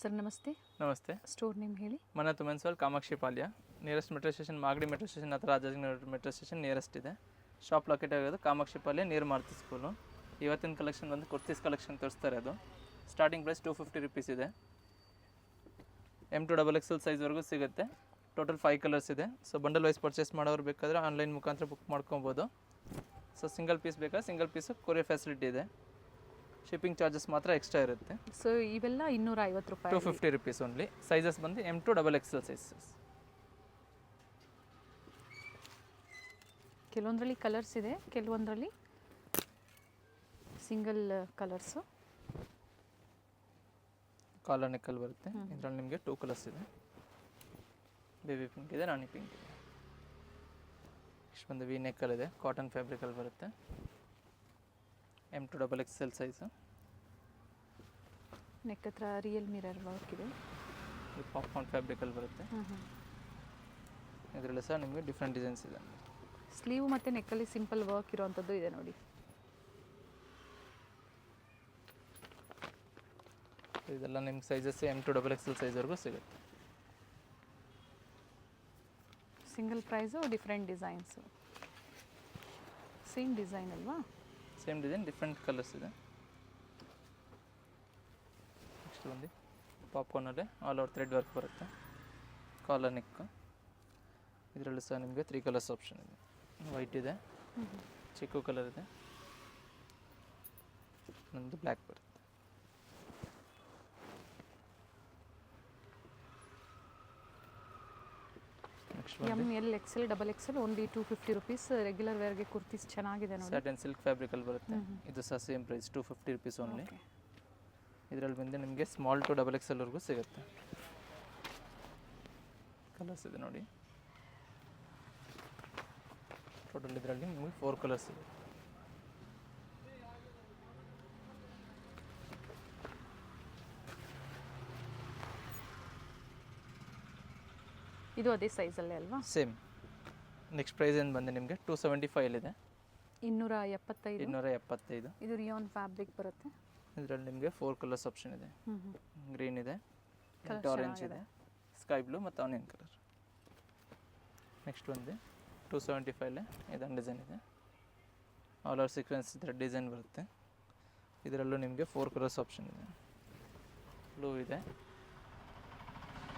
Sir ನಮಸ್ತೆ. ನಮಸ್ತೆ. Store name ಹೇಳಿ. ಮನತು ಮೆನ್ಸ್ವೆಲ್ Kamakshi Palya. Nearest metro station Magadi metro station ಹತ್ರ ರಾಜಾಜಿನಗರ ಮೆಟ್ರೋ ಸ್ಟೇಷನ್ ನಿಯರೆಸ್ಟ್ ಇದೆ. ಶಾಪ್ ಲೊಕೇಟ್ ಆಗೋದು ಕಾಮಾಕ್ಷಿ ಪಾಳ್ಯ ನಿಯರ್ ಮಾರುತಿ ಸ್ಕೂಲು. ಇವತ್ತಿನ ಕಲೆಕ್ಷನ್ ಬಂದು ಕುರ್ತೀಸ್ ಕಲೆಕ್ಷನ್ ತೋರಿಸ್ತಾರೆ. ಅದು ಸ್ಟಾರ್ಟಿಂಗ್ ಪ್ರೈಸ್ 250 ರುಪೀಸ್ ಇದೆ. M2 XXL ಸೈಜ್ವರೆಗೂ ಸಿಗುತ್ತೆ. ಟೋಟಲ್ 5 ಕಲರ್ಸ್ ಇದೆ. ಸೊ ಬಂಡಲ್ ವೈಸ್ ಪರ್ಚೇಸ್ ಮಾಡೋರು ಬೇಕಾದರೆ ಆನ್ಲೈನ್ ಮುಖಾಂತರ ಬುಕ್ ಮಾಡ್ಕೊಬೋದು. ಸೊ ಸಿಂಗಲ್ ಪೀಸ್ ಬೇಕಾದ್ರೆ ಸಿಂಗಲ್ ಪೀಸು ಕೊರಿಯರ್ ಫೆಸಿಲಿಟಿ ಇದೆ. ಶಿಪ್ಪಿಂಗ್ ಚಾರ್ಜಸ್ ಮಾತ್ರ ಎಕ್ಸ್ಟ್ರಾ ಇರುತ್ತೆ. ಸೊ ಇವೆಲ್ಲ 250 ರೂಪಾಯಿ. 250 ರುಪೀಸ್ ಓನ್ಲಿ. ಸೈಜಸ್ ಬಂದು M2 XXL ಸೈಜಸ್. ಕೆಲವೊಂದರಲ್ಲಿ ಕಲರ್ಸ್ ಇದೆ, ಕೆಲವೊಂದರಲ್ಲಿ ಸಿಂಗಲ್ ಕಲರ್ಸು. ಕಾಲರ್ ನೆಕ್ಕಲ್ಲಿ ಬರುತ್ತೆ. ಇದರಲ್ಲಿ ನಿಮಗೆ 2 ಕಲರ್ಸ್ ಇದೆ. ಬೇಬಿ ಪಿಂಕ್ ಇದೆ, ರಾಣಿ ಪಿಂಕ್ ಇದೆ. ಇಷ್ಟು ಬಂದು ವಿ ನೆಕ್ಕಲ್ಲಿದೆ, ಕಾಟನ್ ಫ್ಯಾಬ್ರಿಕಲ್ಲಿ ಬರುತ್ತೆ. M2 XXL size. ನೆಕ್ ಹತ್ರ ರಿಯಲ್ ಮಿರರ್ ವರ್ಕ್ ಇದೆ. ಇದು ಪಾಪ್ಕಾರ್ನ್ ಫ್ಯಾಬ್ರಿಕಲ್ಲಿ ಬರುತ್ತೆ. ಇದರಲ್ಲಿ ಸಹ ನಿಮಗೆ ಡಿಫ್ರೆಂಟ್ ಡಿಸೈನ್ಸ್ ಇದೆ. ಸ್ಲೀವ್ ಮತ್ತು ನೆಕ್ಕಲ್ಲಿ ಸಿಂಪಲ್ ವರ್ಕ್ ಇರೋವಂಥದ್ದು ಇದೆ ನೋಡಿ. ಇದೆಲ್ಲ ನಿಮ್ಗೆ ಸೈಜಸ್ M2 XXL ಸೈಜ್ವರೆಗೂ ಸಿಗುತ್ತೆ. Single price, different designs. Same design ಅಲ್ವಾ? ಸೇಮ್ ಡಿಸೈನ್, ಡಿಫ್ರೆಂಟ್ ಕಲರ್ಸ್ ಇದೆ. ನೆಕ್ಸ್ಟ್ ಬಂದು ಪಾಪ್ಕಾರ್ನಲ್ಲೇ ಆಲ್ ಓವರ್ ಥ್ರೆಡ್ ವರ್ಕ್ ಬರುತ್ತೆ. Collar neck. ಇದರಲ್ಲಿ ಸಹ ನಿಮಗೆ 3 ಕಲರ್ಸ್ ಆಪ್ಷನ್ ಇದೆ. ವೈಟ್ ಇದೆ, ಚಿಕ್ಕು ಕಲರ್ ಇದೆ, ನಮ್ಮದು ಬ್ಲ್ಯಾಕ್ ಬರುತ್ತೆ. ML XL XXL only 250 rupees. Regular ವೇರ್ಗೆ ಕುರ್ತೀಸ್ ಚೆನ್ನಾಗಿದೆ ನೋಡಿ. ಸ್ಯಾಟಿನ್ ಸಿಲ್ಕ್ ಫ್ಯಾಬ್ರಿಕಲ್ಲಿ ಬರುತ್ತೆ. ಇದು ಸಹ ಸೇಮ್ ಪ್ರೈಸ್ 250 ರುಪೀಸ್ ಓನ್ಲಿ. ಇದರಲ್ಲಿ ಬಂದು ನಿಮಗೆ ಸ್ಮಾಲ್ ಟು XXL ವರೆಗೂ ಸಿಗುತ್ತೆ. ಕಲರ್ಸ್ ಇದೆ ನೋಡಿ. ಟೋಟಲ್ ಇದರಲ್ಲಿ ನಿಮಗೆ 4 ಕಲರ್ಸ್ ಇದೆ. ಇದು ಅದೇ ಸೈಜಲ್ಲೇ ಅಲ್ವಾ? ಸೇಮ್. ನೆಕ್ಸ್ಟ್ ಪ್ರೈಸ್ ಏನು ಬಂದು ನಿಮಗೆ 275 ಇದೆ. 275. 275. ಇದು ರಿಯಾನ್ ಫ್ಯಾಬ್ರಿಕ್ ಬರುತ್ತೆ. ಇದರಲ್ಲಿ ನಿಮಗೆ 4 ಕಲರ್ಸ್ ಆಪ್ಷನ್ ಇದೆ. ಗ್ರೀನ್ ಇದೆ, ಆರೆಂಜ್ ಇದೆ, ಸ್ಕೈ ಬ್ಲೂ ಮತ್ತು ಆನಿಯನ್ ಕಲರ್. ನೆಕ್ಸ್ಟ್ ಬಂದು 275 ಇದೊಂದು ಡಿಸೈನ್ ಇದೆ. ಆಲ್ ಓವರ್ ಸೀಕ್ವೆನ್ಸ್ ಇದರ ಡಿಸೈನ್ ಬರುತ್ತೆ. ಇದರಲ್ಲೂ ನಿಮಗೆ 4 ಕಲರ್ಸ್ ಆಪ್ಷನ್ ಇದೆ. ಬ್ಲೂ ಇದೆ,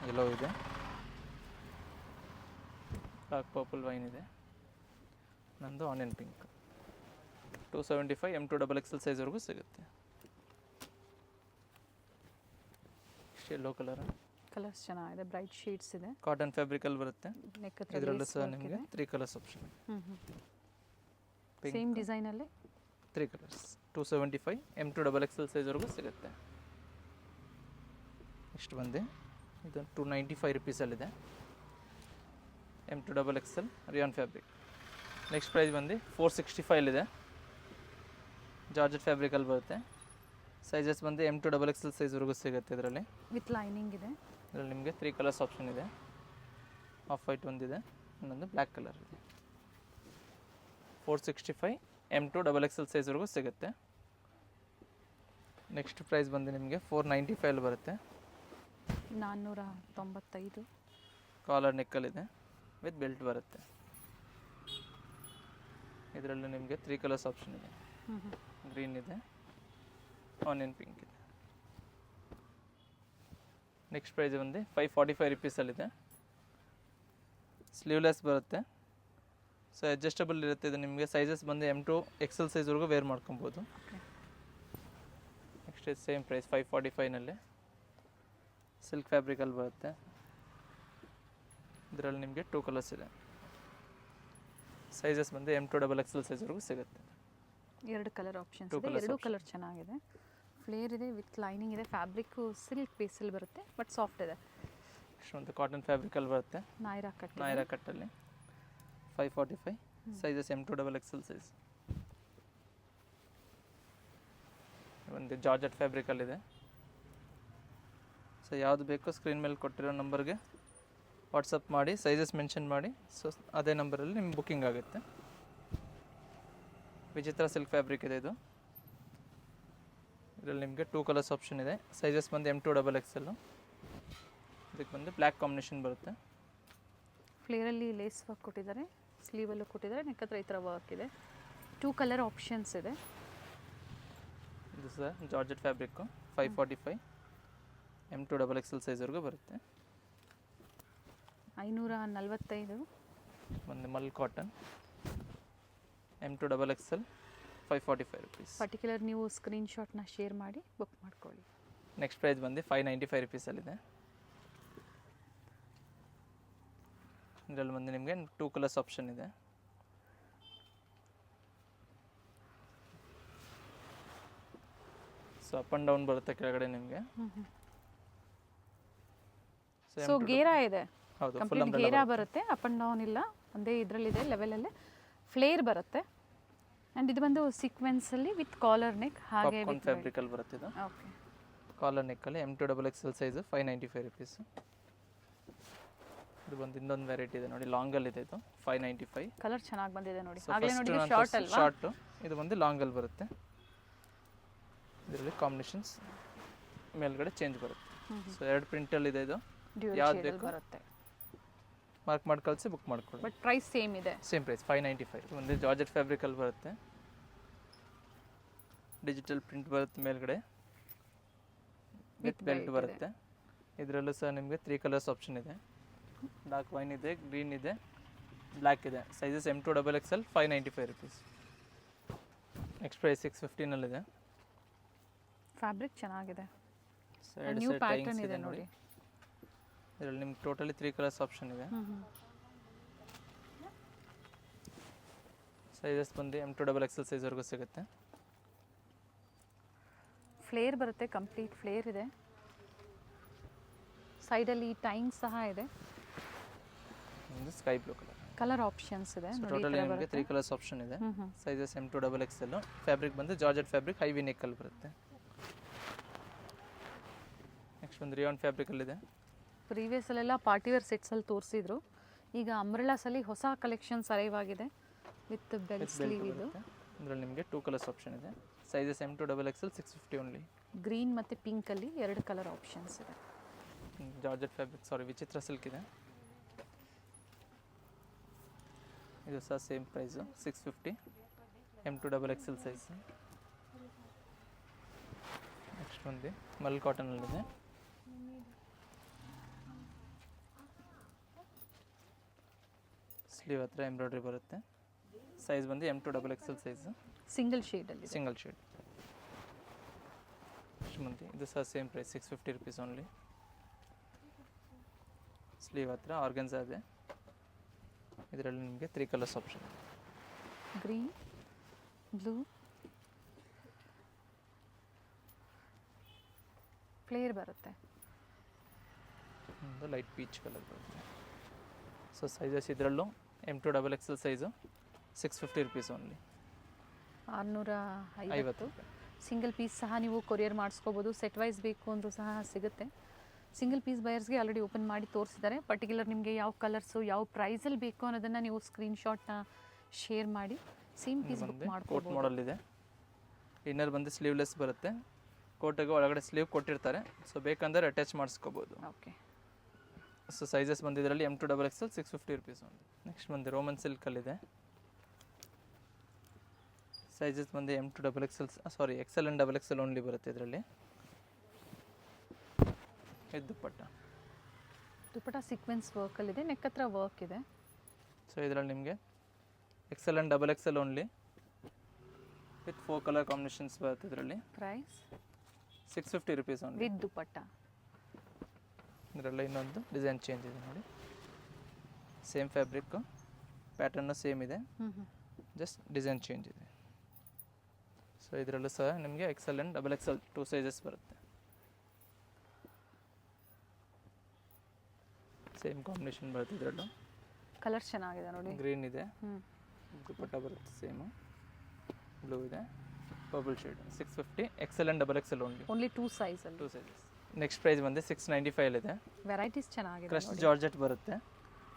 ಯೆಲ್ಲೋ ಇದೆ, ಡಾರ್ಕ್ ಪರ್ಪಲ್ ವೈನ್ ಇದೆ, ನಂದು ಆನಿಯನ್ ಪಿಂಕ್. 275 M2 XXL ಸೈಜ್ವರೆಗೂ ಸಿಗುತ್ತೆ. Yellow colour. ಕಲರ್ಸ್ ಚೆನ್ನಾಗಿದೆ, ಬ್ರೈಟ್ ಶೇಡ್ಸ್ ಇದೆ. ಕಾಟನ್ ಫ್ಯಾಬ್ರಿಕಲ್ಲಿ ಬರುತ್ತೆ. ನೆಕ್ ಹತ್ರ ಇದರಲ್ಲೂ ಸಹ ನಿಮಗೆ 3 colours option. Same ಡಿಸೈನಲ್ಲೇ 3 colours. 275 M2 XXL ಸೈಜ್ವರೆಗೂ ಸಿಗುತ್ತೆ. ಇಷ್ಟು ಬಂದು ಇದು 295 ರುಪೀಸಲ್ಲಿದೆ. M2 XXL rayon fabric. Next price ಬಂದು 465 ಇದೆ. ಜಾರ್ಜೆಟ್ ಫ್ಯಾಬ್ರಿಕಲ್ಲಿ ಬರುತ್ತೆ. ಸೈಜಸ್ ಬಂದು M2 XXL ಸೈಜ್ವರೆಗೂ ಸಿಗುತ್ತೆ. ಇದರಲ್ಲಿ ವಿತ್ ಲೈನಿಂಗ್ ಇದೆ. ಇದರಲ್ಲಿ ನಿಮಗೆ 3 ಕಲರ್ಸ್ ಆಪ್ಷನ್ ಇದೆ. ಆಫ್ ವೈಟ್ ಒಂದಿದೆ, ಇನ್ನೊಂದು ಬ್ಲ್ಯಾಕ್ ಕಲರ್ ಇದೆ. 465 M2 XXL ಸೈಜ್ವರೆಗೂ ಸಿಗುತ್ತೆ. ನೆಕ್ಸ್ಟ್ ಪ್ರೈಸ್ ಬಂದು ನಿಮಗೆ 495 ಬರುತ್ತೆ. 495. ಕಾಲರ್ ನೆಕ್ಕಲ್ಲಿದೆ, ವಿತ್ ಬೆಲ್ಟ್ ಬರುತ್ತೆ. ಇದರಲ್ಲಿ ನಿಮಗೆ 3 ಕಲರ್ಸ್ ಆಪ್ಷನ್ ಇದೆ. ಗ್ರೀನ್ ಇದೆ, ಆನಿಯನ್ ಪಿಂಕ್ ಇದೆ. ನೆಕ್ಸ್ಟ್ ಪ್ರೈಸ್ ಬಂದು 545 ರುಪೀಸಲ್ಲಿದೆ. ಸ್ಲೀವ್ಲೆಸ್ ಬರುತ್ತೆ. ಸೊ ಅಡ್ಜಸ್ಟಬಲ್ ಇರುತ್ತೆ. ಇದು ನಿಮಗೆ ಸೈಜಸ್ ಬಂದು M2 XL ಸೈಜ್ವರೆಗೂ ವೇರ್ ಮಾಡ್ಕೊಬೋದು. ನೆಕ್ಸ್ಟ್ ಸೇಮ್ ಪ್ರೈಸ್ 545ನಲ್ಲಿ ಸಿಲ್ಕ್ ಫ್ಯಾಬ್ರಿಕಲ್ಲಿ ಬರುತ್ತೆ. ಇದರಲ್ಲಿ ನಿಮಗೆ 2 ಕಲರ್ಸ್ ಇದೆ. ಸೈಜಸ್ ಬಂದು M2 XXL ಸೈಜ್ವರೆಗೂ ಸಿಗುತ್ತೆ. 2 ಕಲರ್ ಆಪ್ಷನ್ಸ್ ಇದೆ. 2 ಕಲರ್ ಚೆನ್ನಾಗಿದೆ. ಫ್ಲೇರ್ ಇದೆ, ವಿತ್ ಲೈನಿಂಗ್ ಇದೆ. ಫ್ಯಾಬ್ರಿಕ್ಕು ಸಿಲ್ಕ್ ಬೇಸಲ್ಲಿ ಬರುತ್ತೆ, ಬಟ್ ಸಾಫ್ಟ್ ಇದೆ. ಇಷ್ಟೊಂದು ಕಾಟನ್ ಫ್ಯಾಬ್ರಿಕಲ್ಲಿ ಬರುತ್ತೆ. ನಾಯ್ರಾ ಕಟ್ಟಲ್ಲಿ 545. Sizes M2 XXL size. ಒಂದು ಜಾರ್ಜೆಟ್ ಫ್ಯಾಬ್ರಿಕಲ್ಲಿದೆ. ಸೊ ಯಾವುದು ಬೇಕೋ ಸ್ಕ್ರೀನ್ ಮೇಲೆ ಕೊಟ್ಟಿರೋ ನಂಬರ್ಗೆ ವಾಟ್ಸಪ್ ಮಾಡಿ, ಸೈಜಸ್ ಮೆನ್ಷನ್ ಮಾಡಿ. ಸೊ ಅದೇ ನಂಬರಲ್ಲಿ ನಿಮ್ಗೆ ಬುಕ್ಕಿಂಗ್ ಆಗುತ್ತೆ. ವಿಚಿತ್ರ ಸಿಲ್ಕ್ ಫ್ಯಾಬ್ರಿಕ್ ಇದೆ ಇದು. ಇದರಲ್ಲಿ ನಿಮಗೆ 2 ಕಲರ್ಸ್ ಆಪ್ಷನ್ ಇದೆ. ಸೈಜಸ್ ಬಂದು M2XXL. ಇದಕ್ಕೆ ಬಂದು ಬ್ಲ್ಯಾಕ್ ಕಾಂಬಿನೇಷನ್ ಬರುತ್ತೆ. ಫ್ಲೇರಲ್ಲಿ ಲೇಸ್ ವರ್ಕ್ ಕೊಟ್ಟಿದ್ದಾರೆ, ಸ್ಲೀವಲ್ಲೂ ಕೊಟ್ಟಿದ್ದಾರೆ, ನೆಕ್ ಹತ್ರ ಈ ಥರ ವರ್ಕ್ ಇದೆ. 2 ಕಲರ್ ಆಪ್ಷನ್ಸ್ ಇದೆ. ಇದು ಸಹ ಜಾರ್ಜೆಟ್ ಫ್ಯಾಬ್ರಿಕ್ಕು 545 M2XXL ಸೈಜ್ವರೆಗೂ ಬರುತ್ತೆ. 545. ಒಂದು ಮಲ್ ಕಾಟನ್ M2XXL 545 rupees. ಪರ್ಟಿಕ್ಯುಲರ್ ನೀವು ಸ್ಕ್ರೀನ್ಶಾಟ್ನ ಶೇರ್ ಮಾಡಿ ಬುಕ್ ಮಾಡ್ಕೊಳ್ಳಿ. ನೆಕ್ಸ್ಟ್ ಪ್ರೈಸ್ ಬಂದು 595 rupeesಲ್ಲಿದೆ. ಇದರಲ್ಲಿ ಬಂದು ನಿಮಗೆ 2 ಕಲರ್ಸ್ ಆಪ್ಷನ್ ಇದೆ. ಸೊ ಅಪ್ ಆ್ಯಂಡ್ ಡೌನ್ ಬರುತ್ತೆ ಕೆಳಗಡೆ ನಿಮಗೆ. ಸೊ ಗೇರಾ ಇದೆ, ಹೌದು, ಕಂಪ್ಲೀಟ್ ಗೇರಾ ಬರುತ್ತೆ. ಅಪ್ ಆ್ಯಂಡ್ ಡೌನ್ ಇಲ್ಲ, ಒಂದೇ ಇದರಲ್ಲಿದೆ ಲೆವೆಲಲ್ಲೇ. ಫ್ಲೇರ್ ಬರುತ್ತೆ. ಆ್ಯಂಡ್ ಇದು ಬಂದು ಸೀಕ್ವೆನ್ಸಲ್ಲಿ ವಿತ್ ಕಾಲರ್ ನೆಕ್, ಹಾಗೆ ಫ್ಯಾಬ್ರಿಕಲ್ಲಿ ಬರುತ್ತೆ. ಇದು ಓಕೆ, ಕಾಲರ್ ನೆಕ್ಕಲ್ಲಿ M2XXL ಸೈಜು 595 rupees. ಇದು ಬಂದು ಇನ್ನೊಂದು ವೆರೈಟಿ ಇದೆ ನೋಡಿ, ಲಾಂಗಲ್ಲಿ ಇದೆ. ಇದು 595. ಕಲರ್ ಚೆನ್ನಾಗಿ ಬಂದಿದೆ ನೋಡಿ. ಆಗಲೇ ನೋಡಿ ಶಾರ್ಟ್ ಅಲ್ವಾ? ಶಾರ್ಟು. ಇದು ಬಂದು ಲಾಂಗಲ್ಲಿ ಬರುತ್ತೆ. ಇದರಲ್ಲಿ ಕಾಂಬಿನೇಷನ್ಸ್ ಮೇಲ್ಗಡೆ ಚೇಂಜ್ ಬರುತ್ತೆ. ಸೊ 2 ಪ್ರಿಂಟಲ್ಲಿ ಇದೆ. ಇದು ಯಾವ್ದು ಬೇಕು ಬರುತ್ತೆ, ಮಾರ್ಕ್ ಮಾಡಿ ಕಳಿಸಿ ಬುಕ್ ಮಾಡ್ಕೊಳ್ಳಿ. ಬಟ್ ಪ್ರೈಸ್ ಸೇಮ್ ಇದೆ, ಸೇಮ್ ಪ್ರೈಸ್ 595. ಒಂದು ಜಾರ್ಜೆಟ್ ಫ್ಯಾಬ್ರಿಕಲ್ಲಿ ಬರುತ್ತೆ, ಡಿಜಿಟಲ್ ಪ್ರಿಂಟ್ ಬರುತ್ತೆ, ಮೇಲ್ಗಡೆ ವಿತ್ ಬೆಲ್ಟ್ ಬರುತ್ತೆ. ಇದರಲ್ಲೂ ಸಹ ನಿಮಗೆ 3 ಕಲರ್ಸ್ ಆಪ್ಷನ್ ಇದೆ. ಡಾರ್ಕ್ ವೈನ್ ಇದೆ, ಗ್ರೀನ್ ಇದೆ, ಬ್ಲ್ಯಾಕ್ ಇದೆ. Sizes M2XXL 595 rupees. Next price 615ನಲ್ಲಿದೆ. ಫ್ಯಾಬ್ರಿಕ್ ಚೆನ್ನಾಗಿದೆ, ಸೈಡ್ ನ್ಯೂ ಸೈಡ್ ಪ್ಯಾಟರ್ನ್ ಟೈಂಗ್ಸ್ ಇದೆ ಇದೆ ನೋಡಿ. ನೋಡಿ. ಇದರಲ್ಲಿ ನಿಮ್ಗೆ ಟೋಟಲಿ 3 ಕಲರ್ಸ್ ಆಪ್ಷನ್ ಇದೆ. ಸೈಜಸ್ ಬಂದು M2XXL ಸೈಜ್ವರೆಗೂ ಸಿಗುತ್ತೆ. ಫ್ಲೇರ್ ಬರುತ್ತೆ, ಕಂಪ್ಲೀಟ್ ಫ್ಲೇರ್ ಇದೆ. ಸೈಡಲ್ಲಿ ಟೈಂಗ್ ಸಹ ಇದೆ. ಒಂದು ಸ್ಕೈ ಬ್ಲೂ ಕಲರ್ ಆಪ್ಷನ್ಸ್ ಇದೆ ನೋಡಿ. ಟೋಟಲಿ ನಿಮಗೆ 3 ಕಲರ್ಸ್ ಆಪ್ಷನ್ ಇದೆ. Sizes M2XXL. ಫ್ಯಾಬ್ರಿಕ್ ಬಂದು ಜಾರ್ಜೆಟ್ ಫ್ಯಾಬ್ರಿಕ್, ಹೈ ವಿ ನೆಕ್ಕಲ್ಲಿ ಬರುತ್ತೆ. ನೆಕ್ಸ್ಟ್ ಒಂದು ರಿಯಾನ್ ಫ್ಯಾಬ್ರಿಕಲ್ಲಿದೆ. ಪ್ರೀವಿಯಸ್ಸಲ್ಲೆಲ್ಲ ಪಾರ್ಟಿವೇರ್ ಸೆಟ್ಸಲ್ಲಿ ತೋರಿಸಿದ್ರು. ಈಗ ಅಂಬ್ರೆಲಾಸಲ್ಲಿ ಹೊಸ ಕಲೆಕ್ಷನ್ಸ್ ಅರೈವ್ ಆಗಿದೆ ವಿತ್ ಬೆಲ್ ಸ್ಲೀವ್. ಇದು ಇದರಲ್ಲಿ ನಿಮಗೆ 2 ಕಲರ್ಸ್ ಆಪ್ಷನ್ ಇದೆ. Sizes M2XXL 650 only. ಗ್ರೀನ್ ಮತ್ತು ಪಿಂಕಲ್ಲಿ 2 ಕಲರ್ ಆಪ್ಷನ್ಸ್ ಇದೆ. ಜಾರ್ಜೆಟ್ ಫ್ಯಾಬ್ರಿಕ್, ವಿಚಿತ್ರ ಸಿಲ್ಕ್ ಇದೆ. ಇದು ಸಹ same price 650 M2XXL size. Next ಒಂದು ಮಲ್ ಕಾಟನಲ್ಲಿದೆ. ಸ್ಲೀವ್ ಹತ್ರ ಎಂಬ್ರಾಯ್ಡ್ರಿ ಬರುತ್ತೆ. ಸೈಜ್ ಬಂದು M2XXL ಸೈಜು, ಸಿಂಗಲ್ ಶೇಡಲ್ಲಿ. Single shade. ನೆಕ್ಸ್ಟ್ ಬಂದು ಇದು ಸಹ same price 650 rupees only. Sleeve ಹತ್ರ ಆರ್ಗನ್ಸಾ ಇದೆ. ಇದರಲ್ಲಿ ನಿಮಗೆ 3 colours option. Green, blue, flare ಬರುತ್ತೆ. ಒಂದು ಲೈಟ್ ಪೀಚ್ ಕಲರ್ ಬರುತ್ತೆ. ಸೊ ಸೈಜಸ್ ಇದರಲ್ಲೂ M2XXL size 650 rupees only. 650. Single piece ಸಹ ನೀವು ಕೊರಿಯರ್ ಮಾಡಿಸ್ಕೋಬೋದು. ಸೆಟ್ ವೈಸ್ ಬೇಕು ಅಂದರೂ ಸಹ ಸಿಗುತ್ತೆ. ಸಿಂಗಲ್ ಪೀಸ್ ಬಯರ್ಸ್ಗೆ ಆಲ್ರೆಡಿ ಓಪನ್ ಮಾಡಿ ತೋರಿಸಿದ್ದಾರೆ. ಪರ್ಟಿಕ್ಯುಲರ್ ನಿಮಗೆ ಯಾವ ಕಲರ್ಸು ಯಾವ ಪ್ರೈಸಲ್ಲಿ ಬೇಕು ಅನ್ನೋದನ್ನು ನೀವು ಸ್ಕ್ರೀನ್ಶಾಟ್ನ ಶೇರ್ ಮಾಡಿ ಸೇಮ್ ಪೀಸ್ ಬುಕ್ ಕೋಟ್ ಮಾಡ್ಕೋಬೋದು. ಮಾಡಲ್ ಇದೆ. ಇನ್ನರ್ ಬಂದು ಸ್ಲೀವ್ಲೆಸ್ ಬರುತ್ತೆ. ಕೋಟಿಗೆ ಒಳಗಡೆ ಸ್ಲೀವ್ ಕೊಟ್ಟಿರ್ತಾರೆ. ಸೊ ಬೇಕಂದರೆ ಅಟ್ಯಾಚ್ ಮಾಡಿಸ್ಕೋಬೋದು. ಓಕೆ. ಸೊ ಸೈಜಸ್ ಬಂದು ಇದರಲ್ಲಿ M2XXL 650 rupees ಓನ್ಲಿ. ನೆಕ್ಸ್ಟ್ ಬಂದು ರೋಮನ್ ಸಿಲ್ಕಲ್ಲಿದೆ. ಸೈಜಸ್ ಬಂದು M2XXL XL and XXL only ಬರುತ್ತೆ ಇದರಲ್ಲಿ. ಇದು ದುಪ್ಪಟ್ಟ ಸೀಕ್ವೆನ್ಸ್ ವರ್ಕಲ್ಲಿದೆ, ನೆಕ್ ಹತ್ರ ವರ್ಕ್ ಇದೆ. ಸೊ ಇದರಲ್ಲಿ ನಿಮಗೆ XL and XXL only with 4 colour combinations ಬರುತ್ತೆ. ಇದರಲ್ಲಿ ಪ್ರೈಸ್ 650 rupees ಓನ್ಲಿ ವಿತ್ ದುಪ್ಪಟ್ಟ. ಇದರಲ್ಲಿ ಇನ್ನೊಂದು ಡಿಸೈನ್ ಚೇಂಜ್ ಇದೆ ನೋಡಿ. ಸೇಮ್ ಫ್ಯಾಬ್ರಿಕ್ಕು, ಪ್ಯಾಟರ್ನು ಸೇಮ್ ಇದೆ, ಜಸ್ಟ್ ಡಿಸೈನ್ ಚೇಂಜ್ ಇದೆ. ಸೊ ಇದರಲ್ಲೂ ಸಹ ನಿಮಗೆ XL and XXL 2 ಸೈಜಸ್ ಬರುತ್ತೆ. ಸೇಮ್ ಕಾಂಬಿನೇಷನ್ ಬರುತ್ತೆ. ಇದರಲ್ಲೂ ಕಲರ್ ಚೆನ್ನಾಗಿದೆ ನೋಡಿ. ಗ್ರೀನ್ ಇದೆ, ದುಪ್ಪಟ್ಟ ಬರುತ್ತೆ ಸೇಮು, ಬ್ಲೂ ಇದೆ, purple shade. 650 XL and XXL only 2 ಸೈಜಲ್ಲಿ. 2 ಸೈಜಸ್. ನೆಕ್ಸ್ಟ್ ಪ್ರೈಸ್ ಬಂದು 695 ಇದೆ. ವೆರೈಟೀಸ್ ಚೆನ್ನಾಗಿದೆ. ಕ್ರಶ್ ಜಾರ್ಜೆಟ್ ಬರುತ್ತೆ.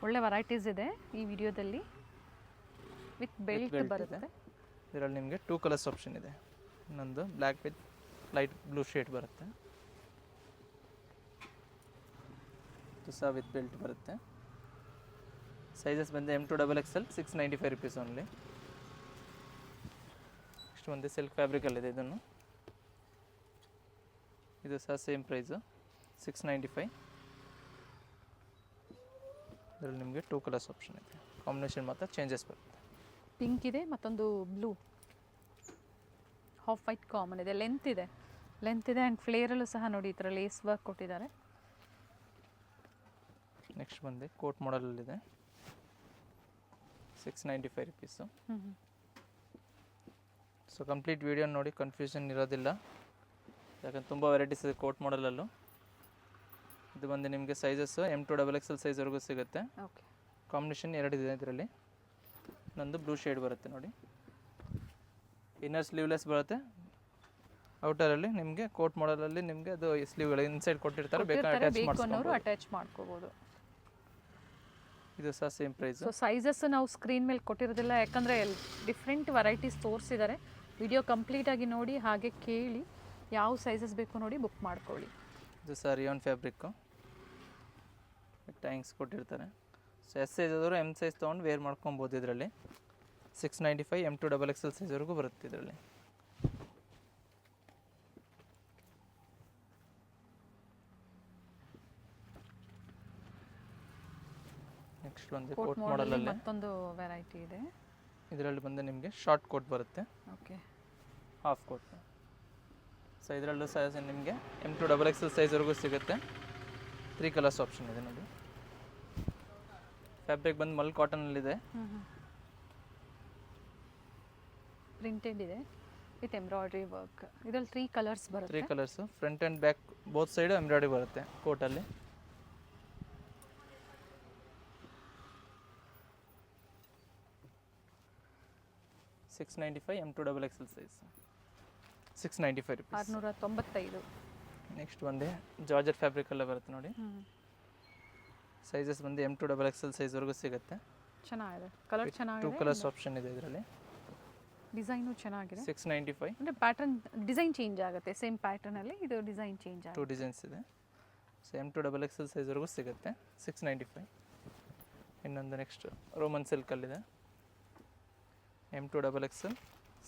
ಒಳ್ಳೆ ವೆರೈಟೀಸ್ ಇದೆ ಈ ವಿಡಿಯೋದಲ್ಲಿ. ವಿತ್ ಬೆಲ್ಟ್ ಬರುತ್ತೆ. ಇದರಲ್ಲಿ ನಿಮಗೆ 2 ಕಲರ್ಸ್ ಆಪ್ಷನ್ ಇದೆ. ಇನ್ನೊಂದು black with light blue shade ಬರುತ್ತೆ. ಇದು ಸಹ ವಿತ್ ಬೆಲ್ಟ್ ಬರುತ್ತೆ. ಸೈಜಸ್ ಬಂದು M2XXL 695 ರುಪೀಸ್ ಓನ್ಲಿ. ನೆಕ್ಸ್ಟ್ ಒಂದು ಸಿಲ್ಕ್ ಫ್ಯಾಬ್ರಿಕಲ್ಲಿದೆ ಇದನ್ನು. ಇದು ಸಹ ಸೇಮ್ ಪ್ರೈಸು 695. ಇದರಲ್ಲಿ ನಿಮಗೆ 2 ಕಲರ್ಸ್ ಆಪ್ಷನ್ ಇದೆ. ಕಾಂಬಿನೇಷನ್ ಮಾತ್ರ ಚೇಂಜಸ್ ಬರುತ್ತೆ. ಪಿಂಕ್ ಇದೆ, ಮತ್ತೊಂದು ಬ್ಲೂ, ಹಾಫ್ ವೈಟ್ ಕಾಮನ್ ಇದೆ. ಲೆಂತ್ ಇದೆ ಆ್ಯಂಡ್ ಫ್ಲೇರಲ್ಲೂ ಸಹ ನೋಡಿ ಈ ಥರ ಲೇಸ್ ವರ್ಕ್ ಕೊಟ್ಟಿದ್ದಾರೆ. ನೆಕ್ಸ್ಟ್ ಬಂದು ಕೋಟ್ ಮಾಡಲಲ್ಲಿದೆ 695 ರುಪೀಸು. ಸೊ ಕಂಪ್ಲೀಟ್ ವಿಡಿಯೋ ನೋಡಿ, ಕನ್ಫ್ಯೂಷನ್ ಇರೋದಿಲ್ಲ, ಯಾಕಂದ್ರೆ ತುಂಬ ವೆರೈಟೀಸ್ ಇದೆ ಕೋಟ್ ಮಾಡಲಲ್ಲೂ. ಇದು ಬಂದು ನಿಮಗೆ ಸೈಜಸ್ಸು M2XXL ಸೈಜ್ವರೆಗೂ ಸಿಗುತ್ತೆ. ಓಕೆ, ಕಾಂಬಿನೇಷನ್ 2 ಇದೆ ಇದರಲ್ಲಿ. ನಂದು ಬ್ಲೂ ಶೇಡ್ ಬರುತ್ತೆ ನೋಡಿ. ಇನ್ನರ್ ಸ್ಲೀವ್ಲೆಸ್ ಬರುತ್ತೆ. ಔಟರಲ್ಲಿ ನಿಮಗೆ ಕೋಟ್ ಮಾಡಲಲ್ಲಿ ನಿಮಗೆ ಅದು ಸ್ಲೀವ್ಗಳು ಇನ್ಸೈಡ್ ಕೊಟ್ಟಿರ್ತಾರೆ, ಬೇಕಾದ್ರೆ ಅಟ್ಯಾಚ್ ಮಾಡ್ಕೋಬೋದು. ಇದು ಸಹ ಸೇಮ್ ಪ್ರೈಸ್. ಸೊ ಸೈಜಸ್ ನಾವು ಸ್ಕ್ರೀನ್ ಮೇಲೆ ಕೊಟ್ಟಿರೋದಿಲ್ಲ, ಯಾಕಂದರೆ ಡಿಫ್ರೆಂಟ್ ವೆರೈಟೀಸ್ ತೋರಿಸಿದ್ದಾರೆ. ವಿಡಿಯೋ ಕಂಪ್ಲೀಟಾಗಿ ನೋಡಿ, ಹಾಗೆ ಕೇಳಿ ಯಾವ ಸೈಜಸ್ ಬೇಕು ನೋಡಿ ಬುಕ್ ಮಾಡ್ಕೊಳ್ಳಿ. ಇದು ಸಹ ರಿಯಾನ್ ಫ್ಯಾಬ್ರಿಕ್ಕು, ಟ್ಯಾಂಕ್ಸ್ ಕೊಟ್ಟಿರ್ತಾರೆ. ಸೊ ಎಸ್ ಸೈಜ್ ಆದರೂ M ಸೈಜ್ ತೊಗೊಂಡು ವೇರ್ ಮಾಡ್ಕೊಬೋದು. ಇದರಲ್ಲಿ 695 M2XXL ಸೈಜ್ವರೆಗೂ ಬರುತ್ತೆ ಇದರಲ್ಲಿ. ನೆಕ್ಸ್ಟ್ ಒಂದು ಕೋಟ್ ಮಾಡಲಲ್ಲಿ ಮತ್ತೊಂದು ವೆರೈಟಿ ಇದೆ. ಇದರಲ್ಲಿ ಬಂದು ನಿಮಗೆ ಶಾರ್ಟ್ ಕೋಟ್ ಬರುತ್ತೆ, ಓಕೆ, ಹಾಫ್ ಕೋಟ್. ಸೊ ಇದರಲ್ಲೂ ಸೈಜ್ ನಿಮಗೆ M2XXL ಸೈಜ್ವರೆಗೂ ಸಿಗುತ್ತೆ. 3 ಕಲರ್ಸ್ ಆಪ್ಷನ್ ಇದೆ ನೋಡಿ. ಫ್ಯಾಬ್ರಿಕ್ ಬಂದು ಮಲ್ ಕಾಟನಲ್ಲಿದೆ. ಪ್ರಿಂಟೆಡ್ ಇದೆ ವಿತ್ ಎಂಬ್ರಾಯ್ಡ್ರಿ ವರ್ಕ್. ಇದರಲ್ಲಿ 3 ಕಲರ್ಸ್ ಬರುತ್ತೆ. 3 colours, front and back both side embroidery ಬರುತ್ತೆ ಕೋಟಲ್ಲಿ. $695 M2XXL ಸೈಜ್ 695 ರುಪೀಸ್, 695. ನೆಕ್ಸ್ಟ್ ಬಂದು ಜಾರ್ಜೆಟ್ ಫ್ಯಾಬ್ರಿಕಲ್ಲೇ ಬರುತ್ತೆ ನೋಡಿ. ಸೈಜಸ್ ಬಂದು M2XXL ಸೈಜ್ವರೆಗೂ ಸಿಗುತ್ತೆ. ಚೆನ್ನಾಗಿದೆ, ಕಲರ್ ಚೆನ್ನಾಗಿದೆ. 2 ಕಲರ್ಸ್ ಆಪ್ಷನ್ ಇದೆ ಇದರಲ್ಲಿ. ಡಿಸೈನು ಚೆನ್ನಾಗಿದೆ. 695. ಅಂದರೆ ಪ್ಯಾಟರ್ನ್ ಡಿಸೈನ್ ಚೇಂಜ್ ಆಗುತ್ತೆ, ಸೇಮ್ ಪ್ಯಾಟರ್ನಲ್ಲಿ ಇದು ಡಿಸೈನ್ ಚೇಂಜ್ ಆಗುತ್ತೆ. 2 ಡಿಸೈನ್ಸ್ ಇದೆ. ಸೊ M2XXL ಸೈಜ್ವರೆಗೂ ಸಿಗುತ್ತೆ 695. ಇನ್ನೊಂದು ನೆಕ್ಸ್ಟ್ ರೋಮನ್ ಸಿಲ್ಕಲ್ಲಿದೆ M2XXL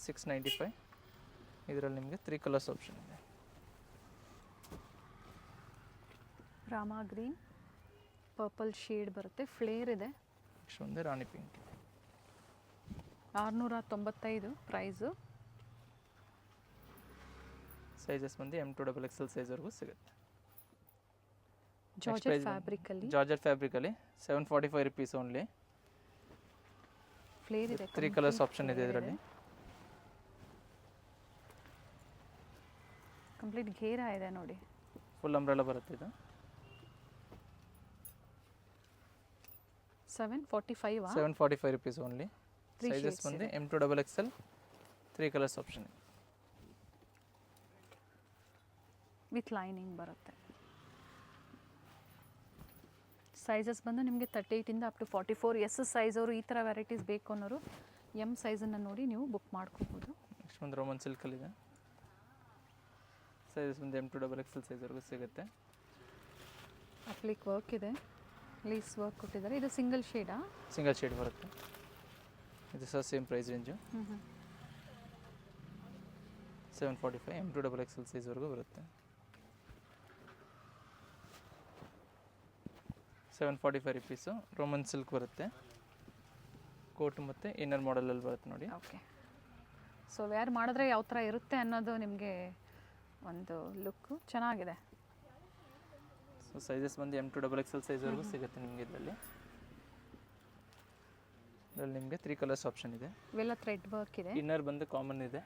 695. ಇದರಲ್ಲಿ ನಿಮಗೆ 3 ಕಲರ್ಸ್ ಆಪ್ಷನ್ ಇದೆ. ರಾಮಾ ಗ್ರೀನ್, ಪರ್ಪಲ್ ಶೇಡ್ ಬರುತ್ತೆ, ಫ್ಲೇರ್ ಇದೆ. ನೆಕ್ಸ್ಟ್ ಒಂದು ರಾಣಿ ಪಿಂಕ್ ಇದೆ. 695 ಪ್ರೈಸು. ಸೈಜಸ್ ಬಂದು M2XXL ಸೈಜ್ವರೆಗೂ ಸಿಗುತ್ತೆ. ಜಾರ್ಜೆಟ್ ಫ್ಯಾಬ್ರಿಕಲ್ಲಿ, ಜಾರ್ಜೆಟ್ ಫ್ಯಾಬ್ರಿಕಲ್ಲಿ 745 ರುಪೀಸ್ ಓನ್ಲಿ. ಫ್ಲೇರ್ ಇದೆ, 3 ಕಲರ್ಸ್ ಆಪ್ಷನ್ ಇದೆ ಇದರಲ್ಲಿ. ಕಂಪ್ಲೀಟ್ ಘೇರ ಇದೆ ನೋಡಿ, ಫುಲ್ ಅಂಬ್ರೆಲಾ ಬರುತ್ತೆ ಇದು. 745 ರುಪೀಸ್ ಓನ್ಲಿ. ಸೈಜಸ್ ಬಂದು M2XXL 3 ಕಲರ್ಸ್ ಆಪ್ಷನ್ ಇದೆ. ವಿತ್ ಲೈನಿಂಗ್ ಬರುತ್ತೆ. ಸೈಜಸ್ ಬಂದು ನಿಮಗೆ 38ಇಂದ ಅಪ್ ಟು 44. ಎಸ್ ಸೈಜ್ ಅವರು ಈ ಥರ ವೆರೈಟೀಸ್ ಬೇಕು ಅನ್ನೋರು M ಸೈಜನ್ನು ನೋಡಿ ನೀವು ಬುಕ್ ಮಾಡ್ಕೋಬೋದು. ನೆಕ್ಸ್ಟ್ ಒಂದು ರೋಮನ್ ಸಿಲ್ಕಲ್ಲಿದೆ. ಸೈಜಸ್ ಬಂದು M2XXL ಸೈಜ್ವರೆಗೂ ಸಿಗುತ್ತೆ. ಅಪ್ಲಿಕ್ ವರ್ಕ್ ಇದೆ, ಲೀಸ್ ವರ್ಕ್ ಕೊಟ್ಟಿದ್ದಾರೆ. ಇದು ಸಿಂಗಲ್ ಶೇಡಾ? ಸಿಂಗಲ್ ಶೇಡ್ ಬರುತ್ತೆ. ಇದು ಸಹ ಸೇಮ್ ಪ್ರೈಸ್ ರೇಂಜು 745. M2XXL ಸೈಜ್ವರೆಗೂ ಬರುತ್ತೆ. 745 ರುಪೀಸು. ರೋಮನ್ ಸಿಲ್ಕ್ ಬರುತ್ತೆ, ಕೋಟ್ ಮತ್ತು ಇನ್ನರ್ ಮಾಡೆಲಲ್ಲಿ ಬರುತ್ತೆ ನೋಡಿ. ಓಕೆ, ಸೊ ವೇರ್ ಮಾಡಿದ್ರೆ ಯಾವ ಥರ ಇರುತ್ತೆ ಅನ್ನೋದು ನಿಮಗೆ ಒಂದು ಲುಕ್ಕು ಚೆನ್ನಾಗಿದೆ. ಸೊ ಸೈಜಸ್ ಬಂದು M2XXL ಸೈಜ್ವರೆಗೂ ಸಿಗುತ್ತೆ ನಿಮಗೆ ಇದರಲ್ಲಿ. ಇದರಲ್ಲಿ ನಿಮಗೆ 3 ಕಲರ್ಸ್ ಆಪ್ಷನ್ ಇದೆ. ಇವೆಲ್ಲ ಥ್ರೆಡ್ ವರ್ಕ್ ಇದೆ. ಇನ್ನರ್ ಬಂದು ಕಾಮನ್ ಇದೆ,